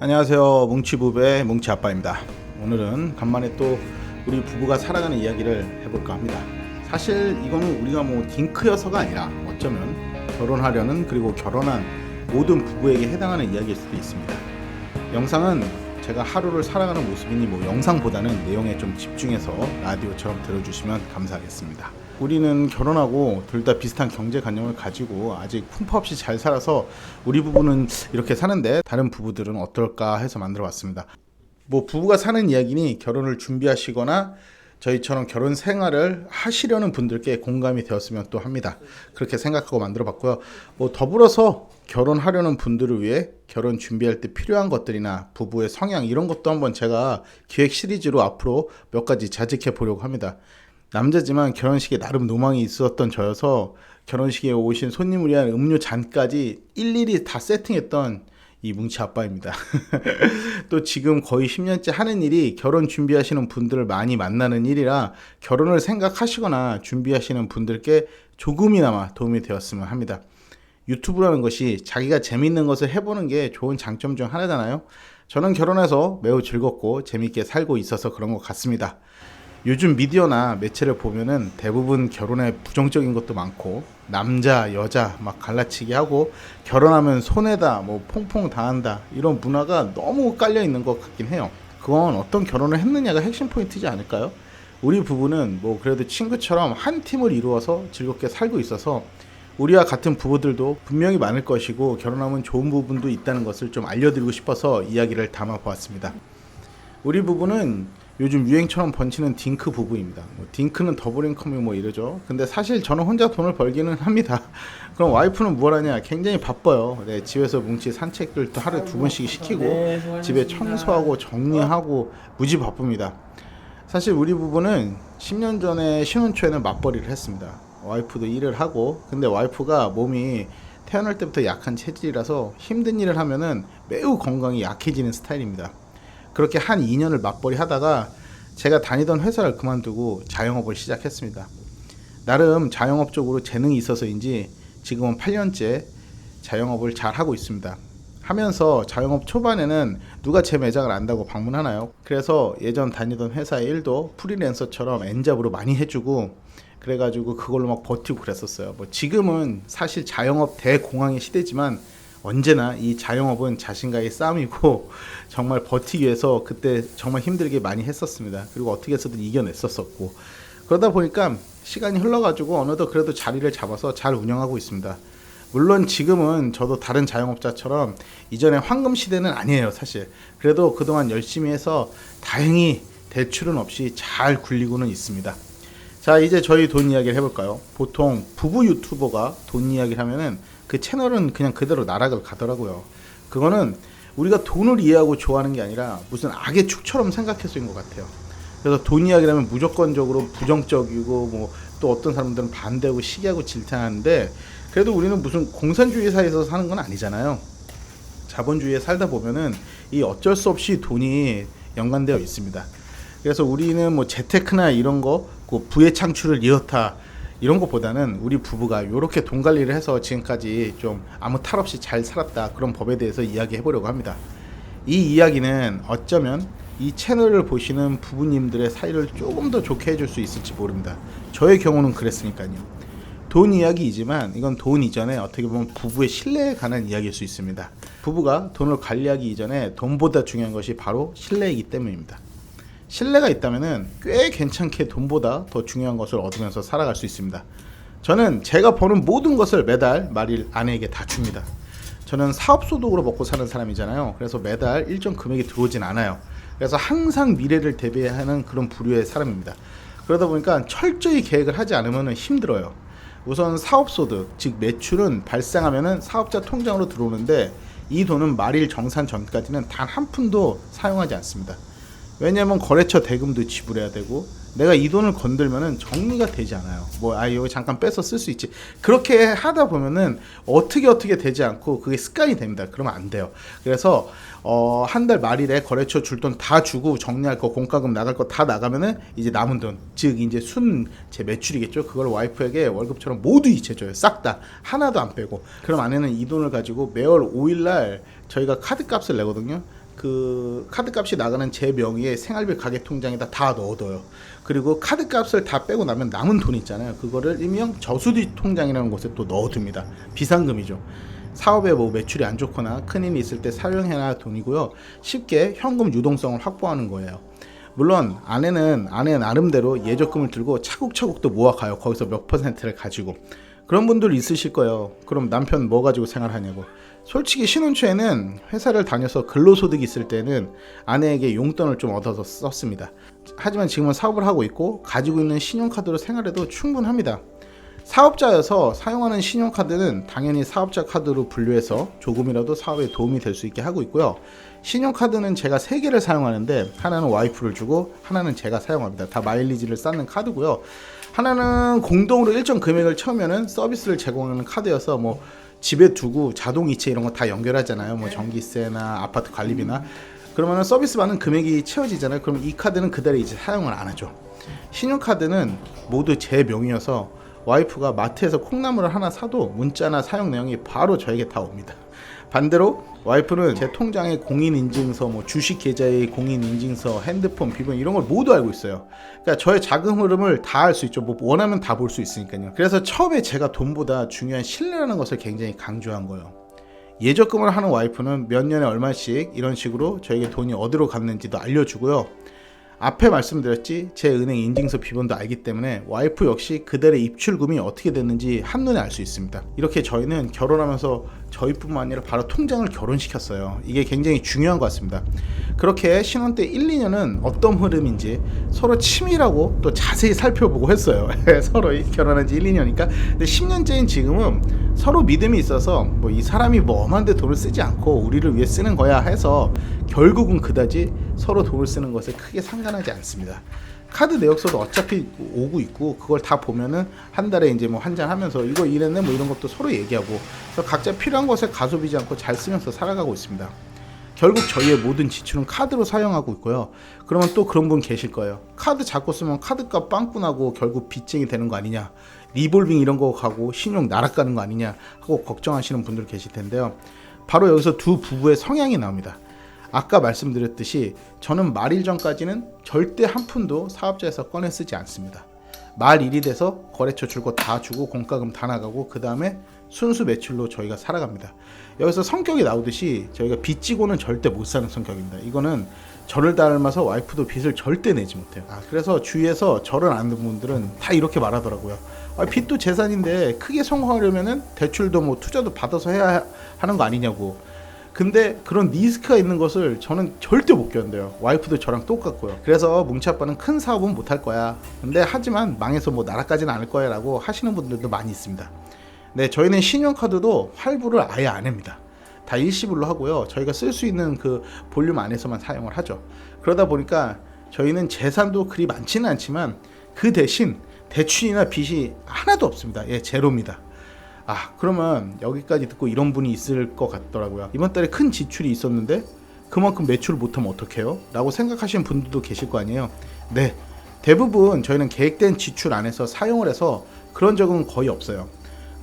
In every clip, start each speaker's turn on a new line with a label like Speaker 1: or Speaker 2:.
Speaker 1: 안녕하세요. 뭉치부부의 뭉치아빠입니다. 오늘은 간만에 또 우리 부부가 살아가는 이야기를 해볼까 합니다. 사실 이거는 우리가 뭐 딩크여서가 아니라 어쩌면 결혼하려는 그리고 결혼한 모든 부부에게 해당하는 이야기일 수도 있습니다. 영상은 제가 하루를 살아가는 모습이니 뭐 영상보다는 내용에 좀 집중해서 라디오처럼 들어주시면 감사하겠습니다. 우리는 결혼하고 둘 다 비슷한 경제관념을 가지고 아직 풍파 없이 잘 살아서 우리 부부는 이렇게 사는데 다른 부부들은 어떨까 해서 만들어 봤습니다. 뭐 부부가 사는 이야기니 결혼을 준비하시거나 저희처럼 결혼 생활을 하시려는 분들께 공감이 되었으면 또 합니다. 그렇게 생각하고 만들어 봤고요. 뭐 더불어서 결혼하려는 분들을 위해 결혼 준비할 때 필요한 것들이나 부부의 성향 이런 것도 한번 제가 기획 시리즈로 앞으로 몇 가지 자직해 보려고 합니다. 남자지만 결혼식에 나름 로망이 있었던 저여서 결혼식에 오신 손님을 위한 음료 잔까지 일일이 다 세팅했던 이 뭉치 아빠입니다. 또 지금 거의 10년째 하는 일이 결혼 준비하시는 분들을 많이 만나는 일이라 결혼을 생각하시거나 준비하시는 분들께 조금이나마 도움이 되었으면 합니다. 유튜브라는 것이 자기가 재밌는 것을 해보는 게 좋은 장점 중 하나잖아요. 저는 결혼해서 매우 즐겁고 재밌게 살고 있어서 그런 것 같습니다. 요즘 미디어나 매체를 보면은 대부분 결혼에 부정적인 것도 많고 남자 여자 막 갈라치기 하고 결혼하면 손해다 뭐 퐁퐁 당한다 이런 문화가 너무 깔려 있는 것 같긴 해요. 그건 어떤 결혼을 했느냐가 핵심 포인트지 않을까요? 우리 부부는 뭐 그래도 친구처럼 한 팀을 이루어서 즐겁게 살고 있어서 우리와 같은 부부들도 분명히 많을 것이고 결혼하면 좋은 부분도 있다는 것을 좀 알려드리고 싶어서 이야기를 담아 보았습니다. 우리 부부는 요즘 유행처럼 번지는 딩크 부부입니다. 뭐 딩크는 더블 인컴이 뭐 이러죠. 근데 사실 저는 혼자 돈을 벌기는 합니다. 그럼 와이프는 뭘 하냐? 굉장히 바빠요. 네, 집에서 뭉치 산책들도 하루에 2번씩 시키고 집에 청소하고 정리하고 무지 바쁩니다. 사실 우리 부부는 10년 전에 신혼 초에는 맞벌이를 했습니다. 와이프도 일을 하고 근데 와이프가 몸이 태어날 때부터 약한 체질이라서 힘든 일을 하면은 매우 건강이 약해지는 스타일입니다. 그렇게 한 2년을 맞벌이 하다가 제가 다니던 회사를 그만두고 자영업을 시작했습니다. 나름 자영업 쪽으로 재능이 있어서인지 지금은 8년째 자영업을 잘 하고 있습니다. 하면서 자영업 초반에는 누가 제 매장을 안다고 방문하나요? 그래서 예전 다니던 회사의 일도 프리랜서처럼 N잡으로 많이 해주고 그래가지고 그걸로 막 버티고 그랬었어요. 뭐 지금은 사실 자영업 대공황의 시대지만 언제나 이 자영업은 자신과의 싸움이고 정말 버티기 위해서 그때 정말 힘들게 많이 했었습니다. 그리고 어떻게 해서든 이겨냈었고 그러다 보니까 시간이 흘러가지고 어느덧 그래도 자리를 잡아서 잘 운영하고 있습니다. 물론 지금은 저도 다른 자영업자처럼 이전에 황금 시대는 아니에요 사실. 그래도 그동안 열심히 해서 다행히 대출은 없이 잘 굴리고는 있습니다. 자 이제 저희 돈 이야기를 해볼까요? 보통 부부 유튜버가 돈 이야기를 하면은 그 채널은 그냥 그대로 나락을 가더라고요. 그거는 우리가 돈을 이해하고 좋아하는 게 아니라 무슨 악의 축처럼 생각해서인 것 같아요. 그래서 돈 이야기라면 무조건적으로 부정적이고 뭐 또 어떤 사람들은 반대하고 시기하고 질타하는데 그래도 우리는 무슨 공산주의 사회에서 사는 건 아니잖아요. 자본주의에 살다 보면은 이 어쩔 수 없이 돈이 연관되어 있습니다. 그래서 우리는 뭐 재테크나 이런 거, 그 부의 창출을 이렇다 이런 것보다는 우리 부부가 이렇게 돈 관리를 해서 지금까지 좀 아무 탈 없이 잘 살았다 그런 법에 대해서 이야기해 보려고 합니다. 이 이야기는 어쩌면 이 채널을 보시는 부부님들의 사이를 조금 더 좋게 해줄 수 있을지 모릅니다. 저의 경우는 그랬으니까요. 돈 이야기이지만 이건 돈 이전에 어떻게 보면 부부의 신뢰에 관한 이야기일 수 있습니다. 부부가 돈을 관리하기 이전에 돈보다 중요한 것이 바로 신뢰이기 때문입니다. 신뢰가 있다면 꽤 괜찮게 돈보다 더 중요한 것을 얻으면서 살아갈 수 있습니다. 저는 제가 버는 모든 것을 매달 말일 아내에게 다 줍니다. 저는 사업소득으로 먹고 사는 사람이잖아요. 그래서 매달 일정 금액이 들어오진 않아요. 그래서 항상 미래를 대비하는 그런 부류의 사람입니다. 그러다 보니까 철저히 계획을 하지 않으면 힘들어요. 우선 사업소득, 즉 매출은 발생하면 사업자 통장으로 들어오는데 이 돈은 말일 정산 전까지는 단 한 푼도 사용하지 않습니다. 왜냐면 거래처 대금도 지불해야 되고 내가 이 돈을 건들면은 정리가 되지 않아요. 이거 잠깐 빼서 쓸 수 있지. 그렇게 하다 보면은 어떻게 되지 않고 그게 습관이 됩니다. 그러면 안 돼요. 그래서 한 달 말일에 거래처 줄 돈 다 주고 정리할 거 공과금 나갈 거 다 나가면은 이제 남은 돈, 즉 이제 제 매출이겠죠. 그걸 와이프에게 월급처럼 모두 이체줘요. 싹 다 하나도 안 빼고. 그럼 아내는 이 돈을 가지고 매월 5일날 저희가 카드 값을 내거든요. 그 카드값이 나가는 제 명의의 생활비 가계 통장에다 다 넣어둬요. 그리고 카드값을 다 빼고 나면 남은 돈 있잖아요. 그거를 일명 저수지 통장이라는 곳에 또 넣어둡니다. 비상금이죠. 사업에 뭐 매출이 안 좋거나 큰일이 있을 때 사용해야 돈이고요. 쉽게 현금 유동성을 확보하는 거예요. 물론 아내는 아내 나름대로 예적금을 들고 차곡차곡 또 모아가요. 거기서 몇 퍼센트를 가지고. 그런 분들 있으실 거예요. 그럼 남편 뭐 가지고 생활하냐고. 솔직히 신혼 초에는 회사를 다녀서 근로소득이 있을 때는 아내에게 용돈을 좀 얻어서 썼습니다. 하지만 지금은 사업을 하고 있고 가지고 있는 신용카드로 생활해도 충분합니다. 사업자여서 사용하는 신용카드는 당연히 사업자 카드로 분류해서 조금이라도 사업에 도움이 될 수 있게 하고 있고요. 신용카드는 제가 3개를 사용하는데 하나는 와이프를 주고 하나는 제가 사용합니다. 다 마일리지를 쌓는 카드고요. 하나는 공동으로 일정 금액을 채우면은 서비스를 제공하는 카드여서 뭐 집에 두고 자동 이체 이런 거 다 연결하잖아요. 뭐 전기세나 아파트 관리비나 그러면은 서비스 받는 금액이 채워지잖아요. 그럼 이 카드는 그대로 이제 사용을 안 하죠. 신용카드는 모두 제 명의여서 와이프가 마트에서 콩나물을 하나 사도 문자나 사용 내용이 바로 저에게 다 옵니다. 반대로 와이프는 제 통장의 공인인증서, 뭐 주식 계좌의 공인인증서, 핸드폰, 비번 이런 걸 모두 알고 있어요. 그러니까 저의 자금 흐름을 다 알 수 있죠. 뭐 원하면 다 볼 수 있으니까요. 그래서 처음에 제가 돈보다 중요한 신뢰라는 것을 굉장히 강조한 거예요. 예적금을 하는 와이프는 몇 년에 얼마씩 이런 식으로 저에게 돈이 어디로 갔는지도 알려주고요. 앞에 말씀드렸지 제 은행 인증서 비번도 알기 때문에 와이프 역시 그들의 입출금이 어떻게 됐는지 한눈에 알 수 있습니다. 이렇게 저희는 결혼하면서 저희뿐만 아니라 바로 통장을 결혼시켰어요. 이게 굉장히 중요한 것 같습니다. 그렇게 신혼 때 1, 2년은 어떤 흐름인지 서로 치밀하고 또 자세히 살펴보고 했어요. 서로 결혼한 지 1, 2년이니까. 근데 10년째인 지금은 서로 믿음이 있어서 뭐 이 사람이 뭐 엄한데 돈을 쓰지 않고 우리를 위해 쓰는 거야 해서 결국은 그다지 서로 돈을 쓰는 것에 크게 상관하지 않습니다. 카드 내역서도 어차피 오고 있고 그걸 다 보면은 한 달에 이제 뭐 한 잔 하면서 이거 이랬네 뭐 이런 것도 서로 얘기하고 그래서 각자 필요한 것에 가소비지 않고 잘 쓰면서 살아가고 있습니다. 결국 저희의 모든 지출은 카드로 사용하고 있고요. 그러면 또 그런 분 계실 거예요. 카드 자꾸 쓰면 카드값 빵꾸 나고 결국 빚쟁이 되는 거 아니냐, 리볼빙 이런 거 가고 신용 날아가는 거 아니냐 하고 걱정하시는 분들 계실 텐데요. 바로 여기서 두 부부의 성향이 나옵니다. 아까 말씀드렸듯이 저는 말일 전까지는 절대 한 푼도 사업자에서 꺼내 쓰지 않습니다. 말일이 돼서 거래처 줄 거 다 주고 공과금 다 나가고 그 다음에 순수 매출로 저희가 살아갑니다. 여기서 성격이 나오듯이 저희가 빚지고는 절대 못 사는 성격입니다. 이거는 저를 닮아서 와이프도 빚을 절대 내지 못해요. 그래서 주위에서 저를 아는 분들은 다 이렇게 말하더라고요. 빚도 재산인데 크게 성공하려면은 대출도 뭐 투자도 받아서 해야 하는 거 아니냐고. 근데 그런 리스크가 있는 것을 저는 절대 못 견뎌요. 와이프도 저랑 똑같고요. 그래서 뭉치 아빠는 큰 사업은 못 할 거야. 근데 하지만 망해서 뭐 날아가지는 않을 거야 라고 하시는 분들도 많이 있습니다. 네, 저희는 신용카드도 환불을 아예 안 합니다. 다 일시불로 하고요. 저희가 쓸 수 있는 그 볼륨 안에서만 사용을 하죠. 그러다 보니까 저희는 재산도 그리 많지는 않지만 그 대신 대출이나 빚이 하나도 없습니다. 예, 제로입니다. 그러면 여기까지 듣고 이런 분이 있을 것 같더라고요. 이번 달에 큰 지출이 있었는데 그만큼 매출을 못하면 어떡해요? 라고 생각하시는 분들도 계실 거 아니에요. 네, 대부분 저희는 계획된 지출 안에서 사용을 해서 그런 적은 거의 없어요.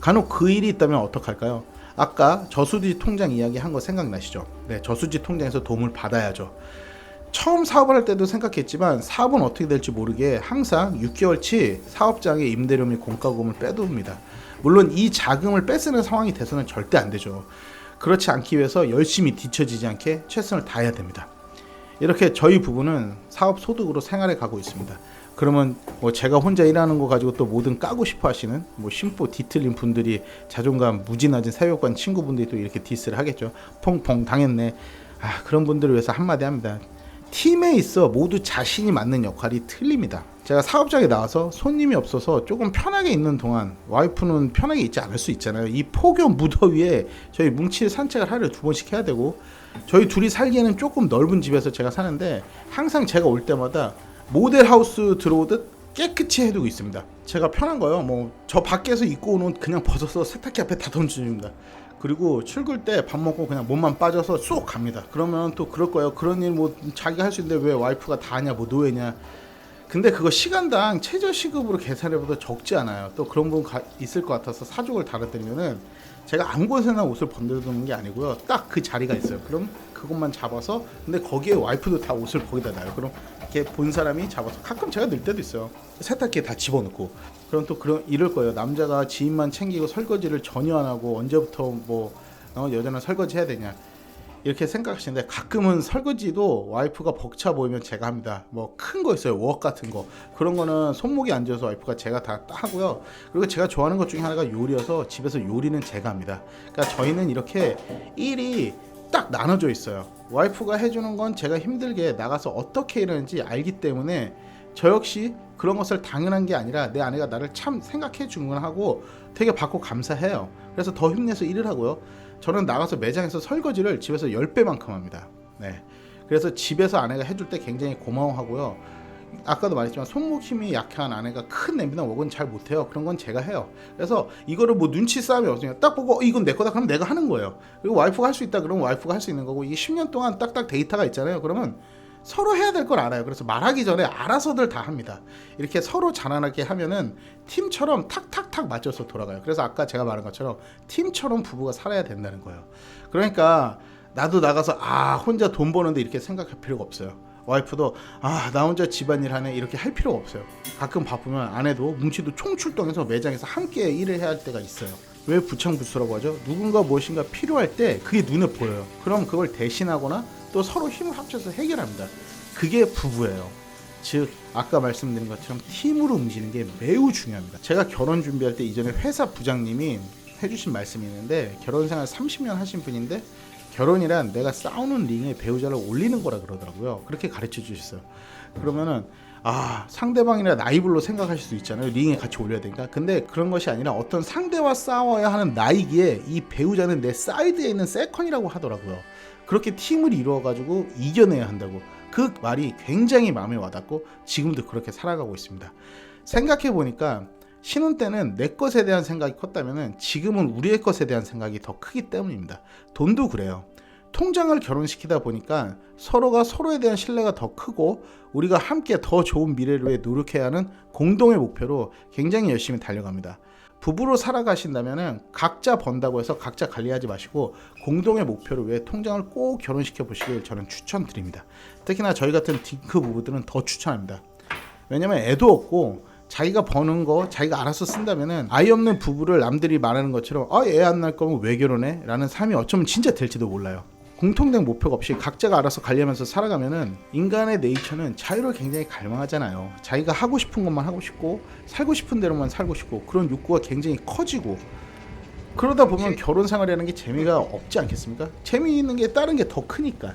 Speaker 1: 간혹 그 일이 있다면 어떡할까요? 아까 저수지 통장 이야기 한 거 생각나시죠? 네, 저수지 통장에서 도움을 받아야죠. 처음 사업을 할 때도 생각했지만 사업은 어떻게 될지 모르게 항상 6개월치 사업장의 임대료 및 공과금을 빼둡니다. 물론 이 자금을 뺏으는 상황이 돼서는 절대 안 되죠. 그렇지 않기 위해서 열심히 뒤처지지 않게 최선을 다해야 됩니다. 이렇게 저희 부부는 사업 소득으로 생활해 가고 있습니다. 그러면 뭐 제가 혼자 일하는 거 가지고 또 뭐든 까고 싶어 하시는 뭐 심보 뒤틀린 분들이 자존감 무지 낮은 새벽관 친구분들이 또 이렇게 디스를 하겠죠. 퐁퐁 당했네. 그런 분들을 위해서 한마디 합니다. 팀에 있어 모두 자신이 맞는 역할이 틀립니다. 제가 사업장에 나와서 손님이 없어서 조금 편하게 있는 동안 와이프는 편하게 있지 않을 수 있잖아요. 이 폭염 무더위에 저희 뭉치 산책을 하루에 2번씩 해야 되고 저희 둘이 살기에는 조금 넓은 집에서 제가 사는데 항상 제가 올 때마다 모델하우스 들어오듯 깨끗이 해두고 있습니다. 제가 편한 거요. 뭐 저 밖에서 입고 온 옷 그냥 벗어서 세탁기 앞에 다 던져줍니다. 그리고 출근 때 밥 먹고 그냥 몸만 빠져서 쏙 갑니다. 그러면 또 그럴 거예요. 그런 일 뭐 자기가 할 수 있는데 왜 와이프가 다 하냐, 뭐 노예냐. 근데 그거 시간당 최저시급으로 계산해봐도 적지 않아요. 또 그런 분 있을 것 같아서 사족을 달아드리면은 제가 아무 곳에나 옷을 번들어두는 게 아니고요. 딱 그 자리가 있어요. 그럼 그것만 잡아서, 근데 거기에 와이프도 다 옷을 거기다 놔요. 그럼 이렇게 본 사람이 잡아서, 가끔 제가 넣을 때도 있어요. 세탁기에 다 집어넣고. 그럼 또 이럴 거예요. 남자가 지인만 챙기고 설거지를 전혀 안 하고 언제부터 뭐 여자는 설거지 해야 되냐, 이렇게 생각하시는데, 가끔은 설거지도 와이프가 벅차 보이면 제가 합니다. 뭐 큰 거 있어요, 웍 같은 거, 그런 거는 손목이 안 져서 와이프가 제가 다 하고요. 그리고 제가 좋아하는 것 중에 하나가 요리여서 집에서 요리는 제가 합니다. 그러니까 저희는 이렇게 일이 딱 나눠져 있어요. 와이프가 해주는 건 제가 힘들게 나가서 어떻게 일하는지 알기 때문에 저 역시 그런 것을 당연한 게 아니라 내 아내가 나를 참 생각해 주는구나 하고 되게 받고 감사해요. 그래서 더 힘내서 일을 하고요. 저는 나가서 매장에서 설거지를 집에서 10배만큼 합니다. 네. 그래서 집에서 아내가 해줄 때 굉장히 고마워하고요. 아까도 말했지만 손목 힘이 약한 아내가 큰 냄비나 웍은 잘 못해요. 그런 건 제가 해요. 그래서 이거를 뭐 눈치 싸움이 없으니까 딱 보고 이건 내 거다 그러면 내가 하는 거예요. 그리고 와이프가 할 수 있다 그러면 와이프가 할 수 있는 거고, 이게 10년 동안 딱딱 데이터가 있잖아요. 그러면 서로 해야 될 걸 알아요. 그래서 말하기 전에 알아서들 다 합니다. 이렇게 서로 자난하게 하면은 팀처럼 탁탁탁 맞춰서 돌아가요. 그래서 아까 제가 말한 것처럼 팀처럼 부부가 살아야 된다는 거예요. 그러니까 나도 나가서 혼자 돈 버는데 이렇게 생각할 필요가 없어요. 와이프도 나 혼자 집안일 하네 이렇게 할 필요가 없어요. 가끔 바쁘면 아내도 뭉치도 총출동해서 매장에서 함께 일을 해야 할 때가 있어요. 왜 부창부수라고 하죠? 누군가 무엇인가 필요할 때 그게 눈에 보여요. 그럼 그걸 대신하거나 또 서로 힘을 합쳐서 해결합니다. 그게 부부예요. 즉 아까 말씀드린 것처럼 팀으로 움직이는 게 매우 중요합니다. 제가 결혼 준비할 때 이전에 회사 부장님이 해주신 말씀이 있는데, 결혼생활 30년 하신 분인데 결혼이란 내가 싸우는 링에 배우자를 올리는 거라 그러더라고요. 그렇게 가르쳐 주셨어요. 그러면은 상대방이나 나이별로 생각하실 수 있잖아요. 링에 같이 올려야 되니까. 근데 그런 것이 아니라 어떤 상대와 싸워야 하는 나이기에 이 배우자는 내 사이드에 있는 세컨이라고 하더라고요. 그렇게 팀을 이루어가지고 이겨내야 한다고. 그 말이 굉장히 마음에 와닿고 지금도 그렇게 살아가고 있습니다. 생각해보니까 신혼 때는 내 것에 대한 생각이 컸다면 지금은 우리의 것에 대한 생각이 더 크기 때문입니다. 돈도 그래요. 통장을 결혼시키다 보니까 서로가 서로에 대한 신뢰가 더 크고 우리가 함께 더 좋은 미래를 위해 노력해야 하는 공동의 목표로 굉장히 열심히 달려갑니다. 부부로 살아가신다면 각자 번다고 해서 각자 관리하지 마시고 공동의 목표를 위해 통장을 꼭 결혼시켜 보시길 저는 추천드립니다. 특히나 저희 같은 딩크 부부들은 더 추천합니다. 왜냐면 애도 없고 자기가 버는 거 자기가 알아서 쓴다면은, 아이 없는 부부를 남들이 말하는 것처럼 애 안 낳을 거면 왜 결혼해? 라는 삶이 어쩌면 진짜 될지도 몰라요. 공통된 목표가 없이 각자가 알아서 관리하면서 살아가면은 인간의 네이처는 자유를 굉장히 갈망하잖아요. 자기가 하고 싶은 것만 하고 싶고 살고 싶은 대로만 살고 싶고, 그런 욕구가 굉장히 커지고, 그러다 보면 결혼 생활이라는 게 재미가 없지 않겠습니까? 재미있는 게 다른 게 더 크니까.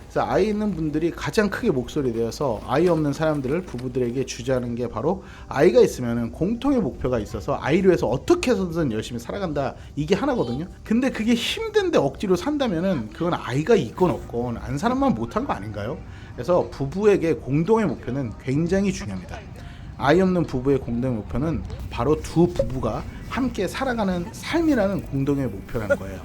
Speaker 1: 그래서 아이 있는 분들이 가장 크게 목소리 내어서 아이 없는 사람들을 부부들에게 주자는 게 바로, 아이가 있으면 공통의 목표가 있어서 아이를 위해서 어떻게 해서든 열심히 살아간다, 이게 하나거든요. 근데 그게 힘든데 억지로 산다면은 그건 아이가 있건 없건 안 사람만 못한 거 아닌가요? 그래서 부부에게 공동의 목표는 굉장히 중요합니다. 아이 없는 부부의 공동의 목표는 바로 두 부부가 함께 살아가는 삶이라는 공동의 목표라는 거예요.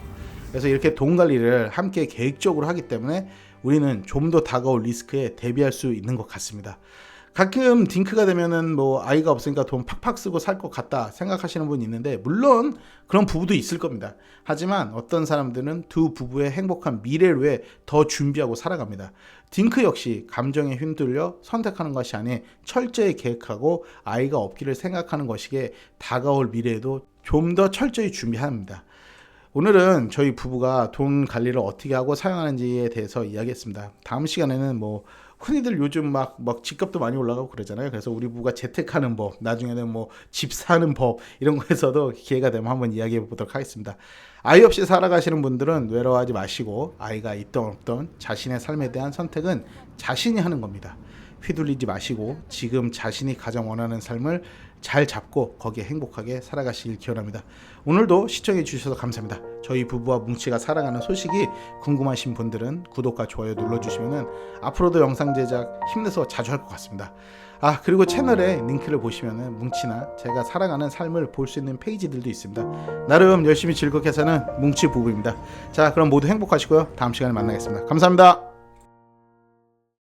Speaker 1: 그래서 이렇게 돈 관리를 함께 계획적으로 하기 때문에 우리는 좀 더 다가올 리스크에 대비할 수 있는 것 같습니다. 가끔 딩크가 되면은 뭐 아이가 없으니까 돈 팍팍 쓰고 살 것 같다 생각하시는 분이 있는데, 물론 그런 부부도 있을 겁니다. 하지만 어떤 사람들은 두 부부의 행복한 미래를 위해 더 준비하고 살아갑니다. 딩크 역시 감정에 휩들려 선택하는 것이 아닌 철저히 계획하고 아이가 없기를 생각하는 것이기에 다가올 미래에도 좀 더 철저히 준비합니다. 오늘은 저희 부부가 돈 관리를 어떻게 하고 사용하는지에 대해서 이야기했습니다. 다음 시간에는 뭐 흔히들 요즘 막 집값도 많이 올라가고 그러잖아요. 그래서 우리 부부가 재테크하는 법, 나중에는 뭐 집 사는 법, 이런 거에서도 기회가 되면 한번 이야기해 보도록 하겠습니다. 아이 없이 살아가시는 분들은 외로워하지 마시고, 아이가 있던 없던 자신의 삶에 대한 선택은 자신이 하는 겁니다. 휘둘리지 마시고 지금 자신이 가장 원하는 삶을 잘 잡고 거기에 행복하게 살아가시길 기원합니다. 오늘도 시청해 주셔서 감사합니다. 저희 부부와 뭉치가 살아가는 소식이 궁금하신 분들은 구독과 좋아요 눌러주시면 앞으로도 영상 제작 힘내서 자주 할 것 같습니다. 그리고 채널에 링크를 보시면 뭉치나 제가 살아가는 삶을 볼 수 있는 페이지들도 있습니다. 나름 열심히 즐겁게 사는 뭉치 부부입니다. 자, 그럼 모두 행복하시고요. 다음 시간에 만나겠습니다. 감사합니다.